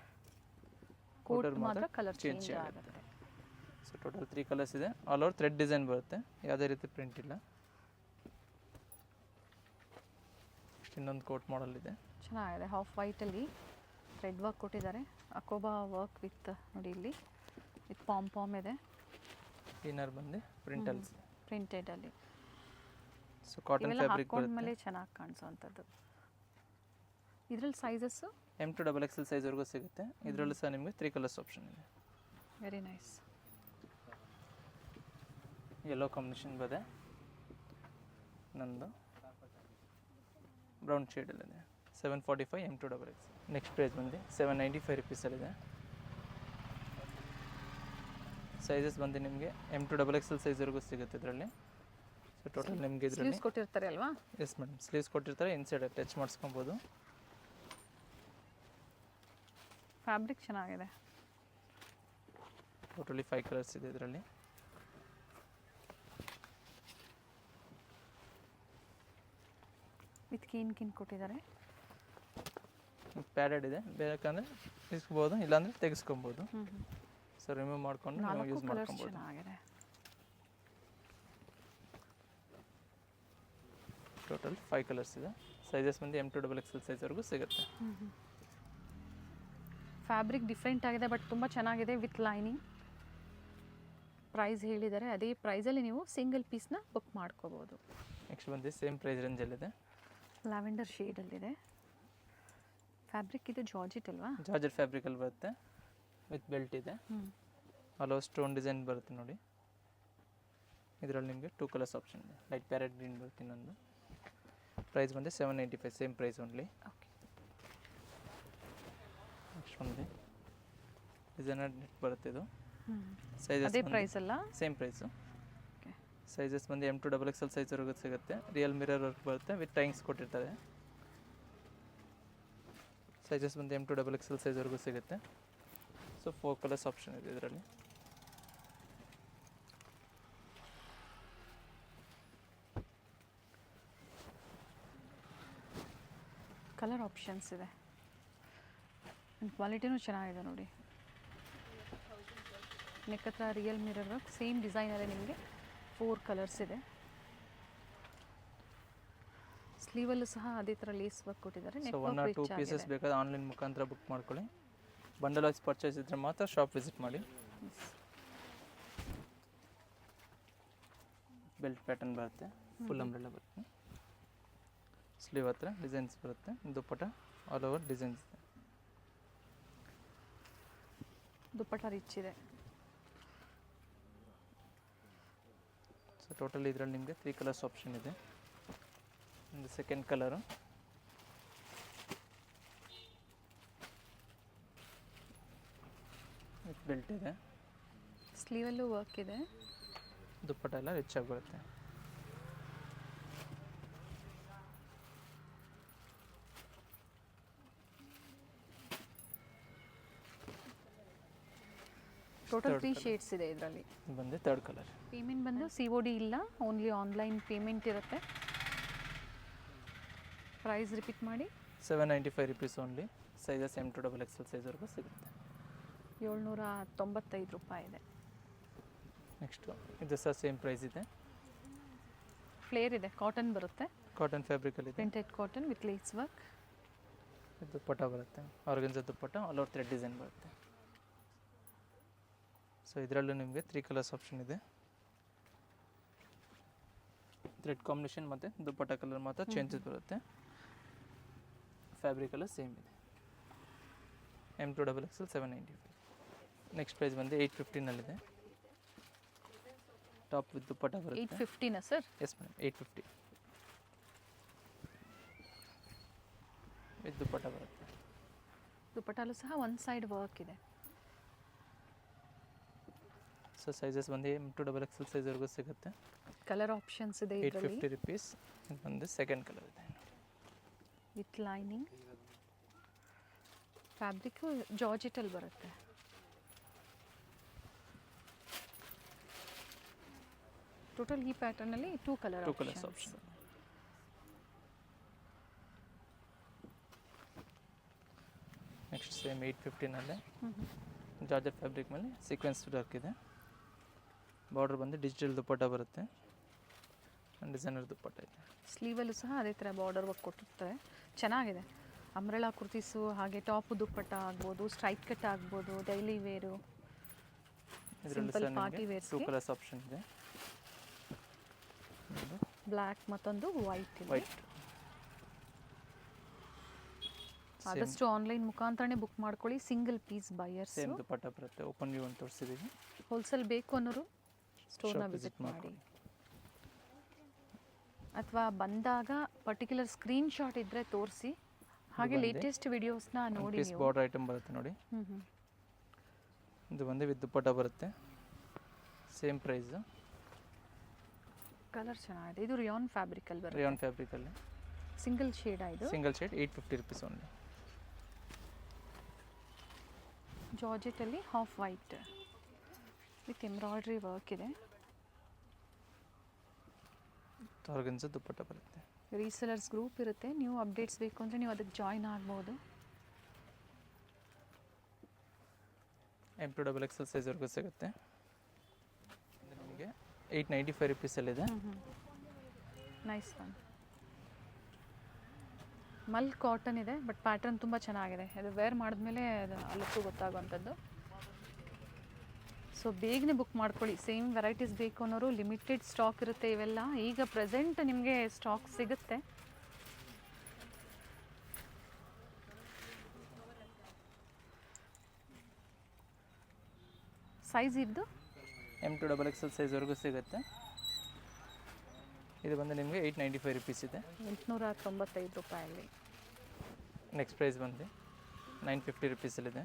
ಕೋಟ್ ಮಾತ್ರ ಕಲರ್ ಚೇಂಜ್ ಆಗುತ್ತೆ. ಸೊ ಟೋಟಲ್ 3 ಕಲರ್ಸ್ ಇದೆ. ಆಲ್ ಓವರ್ ಥ್ರೆಡ್ ಡಿಸೈನ್ ಬರುತ್ತೆ, ಯಾವುದೇ ರೀತಿ ಪ್ರಿಂಟ್ ಇಲ್ಲ. ಇನ್ನೊಂದು ಕೋಟ್ ಮಾಡಲ್ ಇದೆ, ಚೆನ್ನಾಗಿದೆ. ಹಾಫ್ ವೈಟಲ್ಲಿ ಥ್ರೆಡ್ ವರ್ಕ್ ಕೊಟ್ಟಿದ್ದಾರೆ. ಅಕೋಬಾ ವರ್ಕ್ ವಿತ್ ನೋಡಿ ಇಲ್ಲಿ ವಿತ್ ಪಾಮ್ ಇದೆ. ಇನ್ನರ್ ಬಂದು ಪ್ರಿಂಟೆಡಲ್ಲಿ. ಸೊ ಕಾಟನ್ ಫ್ಯಾಬ್ರಿಕ್ ಬರುತ್ತೆ. ಮೇಲೆ ಚೆನ್ನಾಗಿ ಕಾಣಿಸೋವಂಥದ್ದು. ಇದರಲ್ಲಿ ಸೈಜಸ್ಸು M2XXL ಸೈಜ್ವರೆಗೂ ಸಿಗುತ್ತೆ. ಇದರಲ್ಲೂ ಸಹ ನಿಮಗೆ 3 ಕಲರ್ಸ್ ಆಪ್ಷನ್ ಇದೆ. Very nice. ಯೆಲ್ಲೋ ಕಾಂಬಿನೇಷನ್ ಬದೆ ನಂದು ಬ್ರೌನ್ ಶೇಡಲ್ಲಿದೆ. 745 M2XX. ನೆಕ್ಸ್ಟ್ ಪ್ರೈಸ್ ಬಂದು 795 ರುಪೀಸಲ್ಲಿದೆ. ಸೈಜಸ್ ಬಂದು ನಿಮಗೆ M2XXL ಸೈಜ್ವರೆಗೂ ಸಿಗುತ್ತೆ ಇದರಲ್ಲಿ. ಸೊ ಟೋಟಲ್ ನಿಮಗೆ ಇದರಲ್ಲಿ ಸ್ಲೀವ್ಸ್ ಕೊಟ್ಟಿರ್ತಾರೆ ಅಲ್ವಾ? ಎಸ್ ಮೇಡಮ್, ಸ್ಲೀವ್ಸ್ ಕೊಟ್ಟಿರ್ತಾರೆ, ಇನ್ಸೈಡ್ ಟಚ್ ಮಾಡಿಸ್ಕೊಬೋದು. ಫ್ಯಾಬ್ರಿಕ್ ಚೆನ್ನಾಗಿದೆ. ಟೋಟಲಿ 5 ಕಲರ್ಸ್ ಇದೆ ಇದರಲ್ಲಿ. ವಿತ್ ಕಿನ್ ಕೊಟ್ಟಿದ್ದಾರೆ. ಪ್ಯಾಡೆಡ್ ಇದೆ, ಬೇಕಂದರೆ ಇಸ್ಕೋಬೋದು, ಇಲ್ಲಾಂದರೆ ತೆಗೆಸ್ಕೊಬೋದು. ಸೊ ರಿಮೂವ್ ಮಾಡಿಕೊಂಡು ನಾವು 4 ಯೂಸ್ ಕಲರ್ಸ್ ಮಾಡ್ಕೊಬೋದು. ಚೆನ್ನಾಗಿದೆ. ಟೋಟಲ್ 5 ಕಲರ್ಸ್ ಇದೆ. ಸೈಜಸ್ ಬಂದು M2XXL ಸೈಜ್ವರೆಗೂ ಸಿಗುತ್ತೆ. ಫ್ಯಾಬ್ರಿಕ್ ಡಿಫ್ರೆಂಟ್ ಆಗಿದೆ ಬಟ್ ತುಂಬ ಚೆನ್ನಾಗಿದೆ ವಿತ್ ಲೈನಿಂಗ್. ಪ್ರೈಸ್ ಹೇಳಿದ್ದಾರೆ, ಅದೇ ಪ್ರೈಸಲ್ಲಿ ನೀವು ಸಿಂಗಲ್ ಪೀಸ್ನ ಬುಕ್ ಮಾಡ್ಕೋಬೋದು. ನೆಕ್ಸ್ಟ್ ಬಂದು ಸೇಮ್ ಪ್ರೈಸ್ ರೇಂಜಲ್ಲಿದೆ. ಲ್ಯಾವೆಂಡರ್ ಶೇಡಲ್ಲಿದೆ. ಫ್ಯಾಬ್ರಿಕ್ ಇದು ಜಾರ್ಜೆಟ್ ಅಲ್ವಾ? ಜಾರ್ಜೆಟ್ ಫ್ಯಾಬ್ರಿಕಲ್ಲಿ ಬರುತ್ತೆ, ವಿತ್ ಬೆಲ್ಟ್ ಇದೆ. ಹಲೋ ಸ್ಟೋನ್ ಡಿಸೈನ್ ಬರುತ್ತೆ ನೋಡಿ. ಇದರಲ್ಲಿ ನಿಮಗೆ 2 ಕಲರ್ಸ್ ಆಪ್ಷನ್ ಇದೆ. ಲೈಟ್ ಪ್ಯಾರೆಟ್ ಗ್ರೀನ್ ಬರುತ್ತೆ ಇನ್ನೊಂದು. ಪ್ರೈಸ್ ಬಂದು 795, same price only. Okay. Next ಬಂದು ಡಿಸೈನರ್ ನೆಟ್ ಬರುತ್ತೆ ಇದು. ಅದೇ ಸೈಜಸ್ ಪ್ರೈಸ್ ಅಲ್ಲ? Same price. ಓಕೆ. ಸೈಜಸ್ ಬಂದು M2XXL ಸೈಜ್ವರೆಗೂ ಸಿಗುತ್ತೆ. ರಿಯಲ್ ಮಿರರ್ ವರ್ಕ್ ಬರುತ್ತೆ, ವಿತ್ ಟೈಂಗ್ಸ್ ಕೊಟ್ಟಿರ್ತಾರೆ. ಸೈಜಸ್ ಬಂದು M2XXL ಸೈಜ್ವರೆಗೂ ಸಿಗುತ್ತೆ. ಸೊ 4 ಕಲರ್ಸ್ ಆಪ್ಷನ್ ಇದೆ ಇದರಲ್ಲಿ. ಕಲರ್ ಆಪ್ಷನ್ಸ್ ಇದೆ. ಕ್ವಾಲಿಟಿನೂ ಚೆನ್ನಾಗಿದೆ ನೋಡಿ. ನೆಕ್ ಹತ್ರ ರಿಯಲ್ ಮಿರರ್ ವರ್ಕ್ ಸೇಮ್ ಡಿಸೈನಲ್ಲೇ ನಿಮಗೆ 4 ಕಲರ್ಸ್ ಇದೆ. ಸ್ಲೀವಲ್ಲೂ ಸಹ ಅದೇ ಥರ ಲೇಸ್ ವರ್ಕ್ ಕೊಟ್ಟಿದ್ದಾರೆ. ಸೊ 1 or 2 ಪೀಸಸ್ ಬೇಕಾದ್ರೆ ಆನ್ಲೈನ್ ಮುಖಾಂತರ ಬುಕ್ ಮಾಡ್ಕೊಳ್ಳಿ. ಬಂಡಲ್ ವೈಸ್ ಪರ್ಚೇಸ್ ಇದ್ದರೆ ಮಾತ್ರ ಶಾಪ್ ವಿಸಿಟ್ ಮಾಡಿ. ಬೆಲ್ಟ್ ಪ್ಯಾಟರ್ನ್ ಬರುತ್ತೆ, ಫುಲ್ ಅಂಬ್ರೆಲ್ಲ ಬರುತ್ತೆ. ಸ್ಲೀವ್ ಹತ್ರ ಡಿಸೈನ್ಸ್ ಬರುತ್ತೆ, ದುಪ್ಪಟ ಆಲ್ ಓವರ್ ಡಿಸೈನ್ಸ್ ಇದೆ. ದುಪ್ಪಟ ರಿಚ್ ಇದೆ. ಸೊ ಟೋಟಲ್ ಇದರಲ್ಲಿ ನಿಮಗೆ 3 ಕಲರ್ಸ್ ಆಪ್ಷನ್ ಇದೆ. ಒಂದು ಸೆಕೆಂಡ್ ಕಲರು ವಿತ್ ಬೆಲ್ಟ್ ಇದೆ. ಸ್ಲೀವಲ್ಲೂ ವರ್ಕ್ ಇದೆ. ದುಪ್ಪಟ ಎಲ್ಲ ರಿಚ್ ಆಗಿ ಬರುತ್ತೆ. ಟೋಟಲ್ 3 ಶೇಡ್ಸ್ ಇದೆ ಇದರಲ್ಲಿ. ಬಂದು 3rd ಕಲರ್. ಪೇಮೆಂಟ್ ಬಂದು COD ಇಲ್ಲ, ಓನ್ಲಿ ಆನ್ಲೈನ್ ಪೇಮೆಂಟ್ ಇರುತ್ತೆ. ಪ್ರೈಸ್ ರಿಪೀಟ್ ಮಾಡಿ. 795 ರುಪೀಸ್ ಓನ್ಲಿ. ಸೈಜಸ್ M2XXL ಸೈಜ್ವರೆಗೂ ಸಿಗುತ್ತೆ. 795 ರೂಪಾಯಿ ಇದೆ. ನೆಕ್ಸ್ಟು ಇದು ಸಹ ಸೇಮ್ ಪ್ರೈಸ್ ಇದೆ. ಫ್ಲೇರ್ ಇದೆ, ಕಾಟನ್ ಬರುತ್ತೆ. ಕಾಟನ್ ಫ್ಯಾಬ್ರಿಕಲ್ಲಿ ಇದೆ. Printed cotton with lace work. Dupatta ಬರುತ್ತೆ, organza dupatta, all over thread design ಬರುತ್ತೆ. ಸೊ ಇದರಲ್ಲೂ ನಿಮಗೆ 3 ಕಲರ್ಸ್ ಆಪ್ಷನ್ ಇದೆ. ಥ್ರೆಡ್ ಕಾಂಬಿನೇಷನ್ ಮತ್ತು ದುಪ್ಪಟ ಕಲರ್ ಮಾತ್ರ ಚೇಂಜಸ್ ಬರುತ್ತೆ. ಫ್ಯಾಬ್ರಿಕ್ ಎಲ್ಲ ಸೇಮ್ ಇದೆ. M2XXL 795. ನೆಕ್ಸ್ಟ್ ಪ್ರೈಸ್ ಬಂದು 815ನಲ್ಲಿದೆ. ಟಾಪ್ ವಿತ್ ದುಪ್ಪಟ ಬರುತ್ತೆ. 850ನಾ sir? Yes madam, 850 with dupatta ಬರುತ್ತೆ. ದುಪ್ಪಟಲ್ಲೂ ಸಹ ಒಂದು ಸೈಡ್ ವರ್ಕ್ ಇದೆ. ಸೊ ಸೈಜಸ್ ಬಂದು M2XXL ಸೈಜ್ವರೆಗೂ ಸಿಗುತ್ತೆ. ಕಲರ್ ಆಪ್ಷನ್ಸ್ ಇದೆ ಇದರಲ್ಲಿ. 850 ರುಪೀಸ್. ಇದು ಬಂದು ಸೆಕೆಂಡ್ ಕಲರ್ ಇದೆ ವಿತ್ ಲೈನಿಂಗ್. ಫ್ಯಾಬ್ರಿಕ್ಕು ಜಾರ್ಜೆಟಲ್ಲಿ ಬರುತ್ತೆ. ಟೋಟಲ್ ಈ ಪ್ಯಾಟರ್ನಲ್ಲಿ 2 ಕಲರ್ಸ್ ಆಪ್ಷನ್. ನೆಕ್ಸ್ಟ್ ಸೇಮ್ 815ನಲ್ಲೇ ಜಾರ್ಜೆಟ್ ಫ್ಯಾಬ್ರಿಕ್ ಮೇಲೆ ಸೀಕ್ವೆನ್ಸ್ ವರ್ಕ್ ಇದೆ. ಬಾರ್ಡರ್ ಬಂದು ಡಿಜಿಟಲ್ ದುಪ್ಪಟ್ಟ ಬರುತ್ತೆ, ಡಿಸೈನರ್ ದುಪ್ಪಟ್ಟ ಇದೆ. ಸ್ಲೀವಲ್ಲೂ ಸಹ ಅದೇ ಥರ ಬಾರ್ಡರ್ ವರ್ಕ್ ಕೊಟ್ಟಿರ್ತಾರೆ. ಚೆನ್ನಾಗಿದೆ. ಅಂಬ್ರೆಲಾ ಕುರ್ತೀಸು, ಹಾಗೆ ಟಾಪು ದುಪ್ಪಟ್ಟ ಆಗ್ಬೋದು, ಸ್ಟ್ರೈಟ್ ಕಟ್ ಆಗ್ಬೋದು, daily wear, simple party wears. 2 colours option ಇದೆ. ಬ್ಲ್ಯಾಕ್ ಮತ್ತೊಂದು ವೈಟ್ ಇದೆ. ವೈಟ್ ಆದಷ್ಟು ಆನ್ಲೈನ್ ಮುಖಾಂತರನೇ ಬುಕ್ ಮಾಡ್ಕೊಳ್ಳಿ. Single piece buyers. Same dupatta ಬರುತ್ತೆ. ಓಪನ್ ವ್ಯೂ ಅಂತ ತೋರಿಸಿದ್ದೀವಿ. ಹೋಲ್ಸೇಲ್ ಬೇಕು ಅನ್ನೋರು ಸ್ಟೋರ್ನ Shop ವಿಸಿಟ್ visit ಮಾಡಿ, ಅಥವಾ ಬಂದಾಗ ಪರ್ಟಿಕ್ಯುಲರ್ ಸ್ಕ್ರೀನ್ ಶಾಟ್ ಇದ್ದರೆ ತೋರಿಸಿ. ಹಾಗೆ ಬಂದು ಲೇಟೆಸ್ಟ್ ವಿಡಿಯೋಸ್ನ ನೋಡಿ ಪೀಸ್ ನೀವು. ಬಾರ್ಡರ್ ಐಟಮ್ ಬರುತ್ತೆ ನೋಡಿ. ಇದು ಬಂದು ವಿತ್ ದುಪ್ಪಟ್ಟ ಬರುತ್ತೆ. Same price. ಕಲರ್ ಚೆನ್ನಾಗಿದೆ. ಇದು ರಿಯಾನ್ ಫ್ಯಾಬ್ರಿಕಲ್ಲಿ ಬರುತ್ತೆ. ರಿಯಾನ್ ಫ್ಯಾಬ್ರಿಕಲ್ಲಿ ಸಿಂಗಲ್ ಶೇಡ್ ಇದು. Single shade 850 rupees only. ಜಾರ್ಜೆಟಲ್ಲಿ half white with embroidery work ಇದೆ. ಆರ್ಗನ್ಸಾ ದುಪ್ಪಟ್ಟ ಬರುತ್ತೆ. ರೀಸೆಲರ್ಸ್ ಗ್ರೂಪ್ ಇರುತ್ತೆ. ನೀವು ಅಪ್ಡೇಟ್ಸ್ ಬೇಕು ಅಂದರೆ ನೀವು ಅದಕ್ಕೆ ಜಾಯಿನ್ ಆಗ್ಬೋದು. M2XXL ಸೈಜ್ವರೆಗೂ ಸಿಗುತ್ತೆ. ಇದು ನಿಮಗೆ 895 rupeesಲ್ಲಿದೆ. Nice one. ಮಲ್ ಕಾಟನ್ ಇದೆ, ಬಟ್ ಪ್ಯಾಟರ್ನ್ ತುಂಬ ಚೆನ್ನಾಗಿದೆ. ಇದು ವೇರ್ ಮಾಡಿದ್ಮೇಲೆ ಅದು ಲುಕ್ಕು ಗೊತ್ತಾಗುವಂಥದ್ದು. ಸೊ ಬೇಗನೆ ಬುಕ್ ಮಾಡ್ಕೊಳ್ಳಿ. ಸೇಮ್ ವೆರೈಟೀಸ್ ಬೇಕು ಅನ್ನೋರು ಲಿಮಿಟೆಡ್ ಸ್ಟಾಕ್ ಇರುತ್ತೆ ಇವೆಲ್ಲ. ಈಗ ಪ್ರೆಸೆಂಟ್ ನಿಮಗೆ ಸ್ಟಾಕ್ ಸಿಗುತ್ತೆ. ಸೈಜ್ ಇದ್ದು M2XXL ಸೈಜ್ವರೆಗೂ ಸಿಗುತ್ತೆ. ಇದು ಬಂದು ನಿಮಗೆ 895 rupees ಇದೆ. 895 ರೂಪಾಯಲ್ಲಿ. ನೆಕ್ಸ್ಟ್ ಪ್ರೈಸ್ ಬಂದು 950 rupeesಲ್ಲಿದೆ.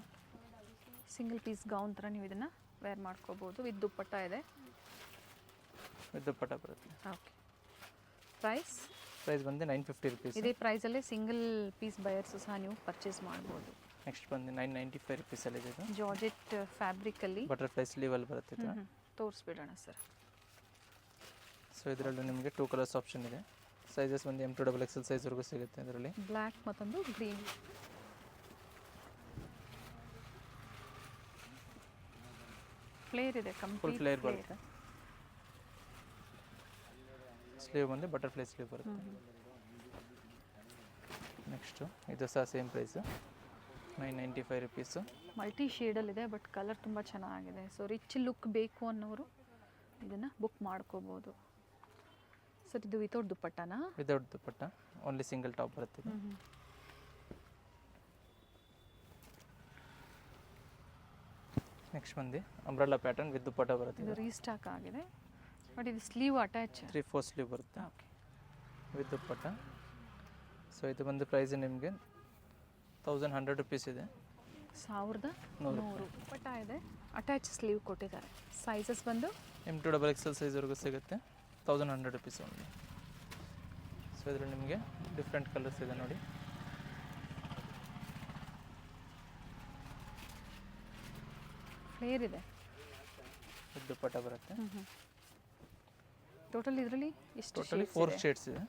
ಸಿಂಗಲ್ ಪೀಸ್ ಗೌನ್ ಥರ ನೀವು ಇದನ್ನು ವೇರ್ ಮಾಡ್ಕೋಬೋದು. ವಿತ್ ದುಪ್ಪಟ್ಟ ಇದೆ. ವಿತ್ ದುಪ್ಪಟ್ಟ ಬರುತ್ತೆ. ಓಕೆ. ಪ್ರೈಸ್ ಬಂದು 950 rupees. ಇದೇ ಪ್ರೈಸಲ್ಲೇ ಸಿಂಗಲ್ ಪೀಸ್ ಬಯರ್ಸು ಸಹ ನೀವು ಪರ್ಚೇಸ್ ಮಾಡ್ಬೋದು. ನೆಕ್ಸ್ಟ್ ಬಂದು 995 rupeesಲ್ಲಿದೆ. ಇದು ಜಾರ್ಜೆಟ್ ಫ್ಯಾಬ್ರಿಕಲ್ಲಿ ಬಟರ್ಫ್ಲೈ ಸ್ಲೀವಲ್ಲಿ ಬರುತ್ತೆ ಇದು. ತೋರಿಸ್ಬಿಡೋಣ ಸರ್. ಸೊ ಇದರಲ್ಲಿ ನಿಮಗೆ 2 ಕಲರ್ಸ್ ಆಪ್ಷನ್ ಇದೆ. ಸೈಜಸ್ ಬಂದು M2XXL ಸೈಜ್ವರೆಗೂ ಸಿಗುತ್ತೆ. ಇದರಲ್ಲಿ ಬ್ಲ್ಯಾಕ್ ಮತ್ತೊಂದು ಗ್ರೀನ್. ಫ್ಲೇರ್ ಇದೆ. ಫುಲ್ ಕಂಪ್ಲೀಟ್ ಫ್ಲೇರ್ ಬರುತ್ತೆ. ಸ್ಲೀವ್ ಬಂದು ಬಟರ್ಫ್ಲೈ ಸ್ಲೀವ್ ಬರುತ್ತೆ. ನೆಕ್ಸ್ಟು ಇದು ಸಹ ಸೇಮ್ ಪ್ರೈಸು 995 rupees. ಮಲ್ಟಿ ಶೇಡಲ್ಲಿದೆ, ಬಟ್ ಕಲರ್ ತುಂಬ ಚೆನ್ನಾಗಿದೆ. ಸೊ ರಿಚ್ ಲುಕ್ ಬೇಕು ಅನ್ನೋರು ಇದನ್ನು ಬುಕ್ ಮಾಡ್ಕೋಬೋದು. ಸರ್ ಇದು ವಿತೌಟ್ ದುಪ್ಪಟ್ಟನಾ? ವಿತೌಟ್ ದುಪ್ಪಟ್ಟ, ಓನ್ಲಿ ಸಿಂಗಲ್ ಟಾಪ್ ಬರುತ್ತೆ ಇದು. ನೆಕ್ಸ್ಟ್ ಬಂದು ಅಂಬ್ರೆಲಾ ಪ್ಯಾಟರ್ನ್ ವಿತ್ ದುಪ್ಪಟ್ಟ ಬರುತ್ತೆ. ಇದು ರೀಸ್ಟಾಕ್ ಆಗಿದೆ, ಬಟ್ ಇದು ಸ್ಲೀವ್ ಅಟ್ಯಾಚ್. 3/4 ಸ್ಲೀವ್ ಬರುತ್ತೆ. ಓಕೆ. With dupatta. ಸೊ ಇದು ಬಂದು ಪ್ರೈಸ್ ನಿಮಗೆ 1100 rupees ಇದೆ. 1100 ದುಪ್ಪಟ್ಟ ಇದೆ. ಅಟ್ಯಾಚ್ ಸ್ಲೀವ್ ಕೊಟ್ಟಿದ್ದಾರೆ. ಸೈಜಸ್ ಬಂದು M2XXL ಸೈಜ್ವರೆಗೂ ಸಿಗುತ್ತೆ. 1100 rupees ಓನ್ಲಿ. ಸೊ ಇದರಲ್ಲಿ ನಿಮಗೆ ಡಿಫ್ರೆಂಟ್ ಕಲರ್ಸ್ ಇದೆ ನೋಡಿ. ಫ್ಲೇರ್ ಇದೆ. ವಿತ್ ದುಪ್ಪಟ್ಟ ಬರುತ್ತೆ. ಟೋಟಲ್ ಇದರಲ್ಲಿ ಎಷ್ಟು? ಟೋಟಲಿ 4 ಶೇಡ್ಸ್ ಇದೆ.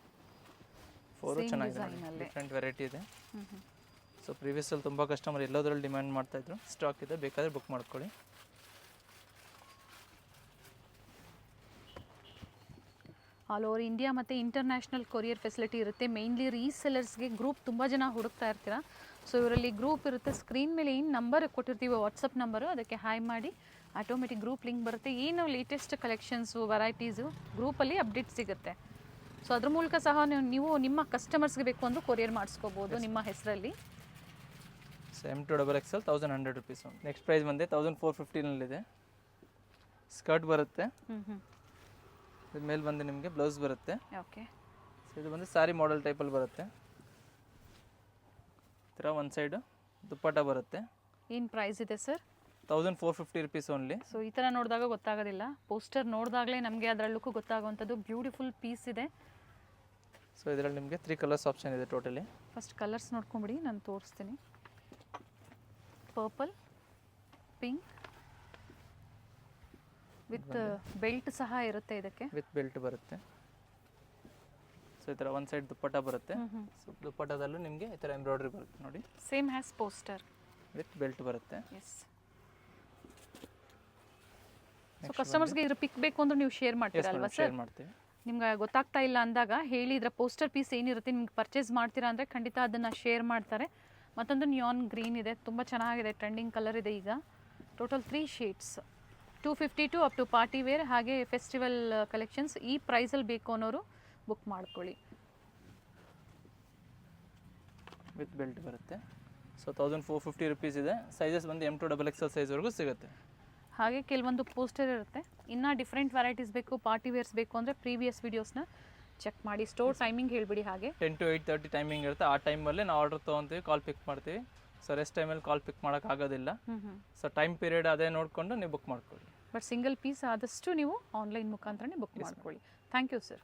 4 Same ಚೆನ್ನಾಗಿದೆ. design ಅಲ್ಲೇ. ಡಿಫ್ರೆಂಟ್ ವೆರೈಟಿ ಇದೆ. ಸೊ ಪ್ರೀವಿಯಸ್ಸಲ್ಲಿ ತುಂಬ ಕಸ್ಟಮರ್ ಎಲ್ಲೋದ್ರಲ್ಲಿ ಡಿಮ್ಯಾಂಡ್ ಮಾಡ್ತಾಯಿದ್ರು. ಸ್ಟಾಕ್ ಇದೆ, ಬೇಕಾದರೆ ಬುಕ್ ಮಾಡ್ಕೊಳ್ಳಿ. ಆಲ್ ಓವರ್ ಇಂಡಿಯಾ ಮತ್ತು ಇಂಟರ್ನ್ಯಾಷನಲ್ ಕೊರಿಯರ್ ಫೆಸಿಲಿಟಿ ಇರುತ್ತೆ. ಮೇಯ್ನ್ಲಿ ರೀಸೆಲರ್ಸ್ಗೆ ಗ್ರೂಪ್ ತುಂಬ ಜನ ಹುಡುಕ್ತಾ ಇರ್ತೀರ. ಸೊ ಇವರಲ್ಲಿ ಗ್ರೂಪ್ ಇರುತ್ತೆ. ಸ್ಕ್ರೀನ್ ಮೇಲೆ ಏನು ನಂಬರ್ ಕೊಟ್ಟಿರ್ತೀವಿ, ವಾಟ್ಸಪ್ ನಂಬರು, ಅದಕ್ಕೆ ಹಾಯ್ ಮಾಡಿ ಆಟೋಮೆಟಿಕ್ ಗ್ರೂಪ್ ಲಿಂಕ್ ಬರುತ್ತೆ. ಏನು ಲೇಟೆಸ್ಟ್ ಕಲೆಕ್ಷನ್ಸು ವೆರೈಟೀಸು ಗ್ರೂಪಲ್ಲಿ ಅಪ್ಡೇಟ್ ಸಿಗುತ್ತೆ. ಸೊ ಅದ್ರ ಮೂಲಕ ಸಹ ನೀವು ನಿಮ್ಮ ಕಸ್ಟಮರ್ಸ್ಗೆ ಬೇಕು ಅಂದರೂ ಕೊರಿಯರ್ ಮಾಡಿಸ್ಕೋಬೋದು ನಿಮ್ಮ ಹೆಸರಲ್ಲಿ. So M2XXL 1100 rupees. Next price ಬಂದೆ 1450ನಲ್ಲಿದೆ. ಸ್ಕರ್ಟ್ ಬರುತ್ತೆ. ಇದ್ರ ಮೇಲೆ ಬಂದು ನಿಮಗೆ ಬ್ಲೌಸ್ ಬರುತ್ತೆ. ಓಕೆ. ಸೊ ಇದು ಬಂದು ಸ್ಯಾರಿ ಮಾಡೆಲ್ ಟೈಪಲ್ಲಿ ಬರುತ್ತೆ. ಈ ಥರ ಒಂದು ಸೈಡು ದುಪ್ಪಟ್ಟ ಬರುತ್ತೆ. ಏನು ಪ್ರೈಸ್ ಇದೆ ಸರ್? 1450 rupees only. ಸೊ ಈ ಥರ ನೋಡಿದಾಗ ಗೊತ್ತಾಗೋದಿಲ್ಲ, ಪೋಸ್ಟರ್ ನೋಡಿದಾಗಲೇ ನಮಗೆ ಅದರ ಲುಕ್ಕು ಗೊತ್ತಾಗುವಂಥದ್ದು. ಬ್ಯೂಟಿಫುಲ್ ಪೀಸ್ ಇದೆ. ಸೊ ಇದರಲ್ಲಿ ನಿಮಗೆ 3 ಕಲರ್ಸ್ ಆಪ್ಷನ್ ಇದೆ ಟೋಟಲಿ. ಫಸ್ಟ್ ಕಲರ್ಸ್ ನೋಡ್ಕೊಂಬಿಡಿ, ನಾನು ತೋರಿಸ್ತೀನಿ. ಪರ್ಪಲ್, ಪಿಂಕ್ ವಿತ್ ಬೆಲ್ಟ್ ಸಹ ಇರುತ್ತೆ ಇದಕ್ಕೆ. ವಿತ್ ಬೆಲ್ಟ್ ಬರುತ್ತೆ. ಸೊ ಈ ಥರ ಒಂದು ಸೈಡ್ ದುಪ್ಪಟ್ಟ ಬರುತ್ತೆ. ಸೊ ದುಪ್ಪಟ್ಟದಲ್ಲೂ ನಿಮಗೆ ಈ ಥರ ಎಂಬ್ರಾಯ್ಡ್ರಿ ಬರುತ್ತೆ ನೋಡಿ. Same has poster with belt ಬರುತ್ತೆ. ಎಸ್. ಸೊ ಕಸ್ಟಮರ್ಸ್ಗೆ ಇದ್ರ ಪಿಕ್ ಬೇಕು ಅಂದ್ರೆ ನೀವು ಶೇರ್ ಮಾಡ್ತೀರಲ್ವಾ ಸರ್? ಶೇರ್ ಮಾಡ್ತೀವಿ. ನಿಮ್ಗೆ ಗೊತ್ತಾಗ್ತಾ ಇಲ್ಲ ಅಂದಾಗ ಹೇಳಿ, ಇದರ ಪೋಸ್ಟರ್ ಪೀಸ್ ಏನಿರುತ್ತೆ ನಿಮ್ಗೆ ಪರ್ಚೇಸ್ ಮಾಡ್ತೀರಾ ಅಂದರೆ ಖಂಡಿತ ಅದನ್ನು ಶೇರ್ ಮಾಡ್ತಾರೆ. ಮತ್ತೊಂದು ನ್ಯಾನ್ ಗ್ರೀನ್ ಇದೆ, ತುಂಬ ಚೆನ್ನಾಗಿದೆ, ಟ್ರೆಂಡಿಂಗ್ ಕಲರ್ ಇದೆ ಈಗ. Total 3 shades, 252 up to party wear ಹಾಗೆ ಫೆಸ್ಟಿವಲ್ ಕಲೆಕ್ಷನ್ಸ್. ಈ ಪ್ರೈಸಲ್ಲಿ ಬೇಕು ಅನ್ನೋರು ಬುಕ್ ಮಾಡ್ಕೊಳ್ಳಿ. ವಿತ್ ಬೆಲ್ಟ್ ಬರುತ್ತೆ. ಸೊ 1450 ರುಪೀಸ್ ಇದೆ. ಸೈಜಸ್ ಬಂದು M2 XXL ಸೈಜ್ವರೆಗೂ ಸಿಗುತ್ತೆ. ಹಾಗೆ ಕೆಲವೊಂದು ಪೋಸ್ಟರ್ ಇರುತ್ತೆ. ಇನ್ನು ಡಿಫ್ರೆಂಟ್ ವೆರೈಟೀಸ್ ಬೇಕು, ಪಾರ್ಟಿ ವೇರ್ಸ್ ಬೇಕು ಅಂದರೆ ಪ್ರೀವಿಯಸ್ ವೀಡಿಯೋಸ್ನ ಚೆಕ್ ಮಾಡಿ. ಸ್ಟೋರ್ ಟೈಮಿಂಗ್ ಹೇಳಿಬಿಡಿ. ಹಾಗೆ 10 to 8:30 ಟೈಮಿಂಗ್ ಇರುತ್ತೆ. ಆ ಟೈಮಲ್ಲಿ ನಾವು ಆರ್ಡರ್ ತೊಗೊತೀವಿ, ಕಾಲ್ ಪಿಕ್ ಮಾಡ್ತೀವಿ. ಸೊ ರೆಸ್ಟ್ ಟೈಮಲ್ಲಿ ಕಾಲ್ ಪಿಕ್ ಮಾಡೋಕ್ಕಾಗೋದಿಲ್ಲ. ಸೊ ಟೈಮ್ ಪೀರಿಯಡ್ ಅದೇ ನೋಡಿಕೊಂಡು ನೀವು ಬುಕ್ ಮಾಡ್ಕೊಳ್ಳಿ. ಬಟ್ ಸಿಂಗಲ್ ಪೀಸ್ ಆದಷ್ಟು ನೀವು ಆನ್ಲೈನ್ ಮುಖಾಂತರನೇ ಬುಕ್ ಮಾಡ್ಕೊಳ್ಳಿ. Thank you sir.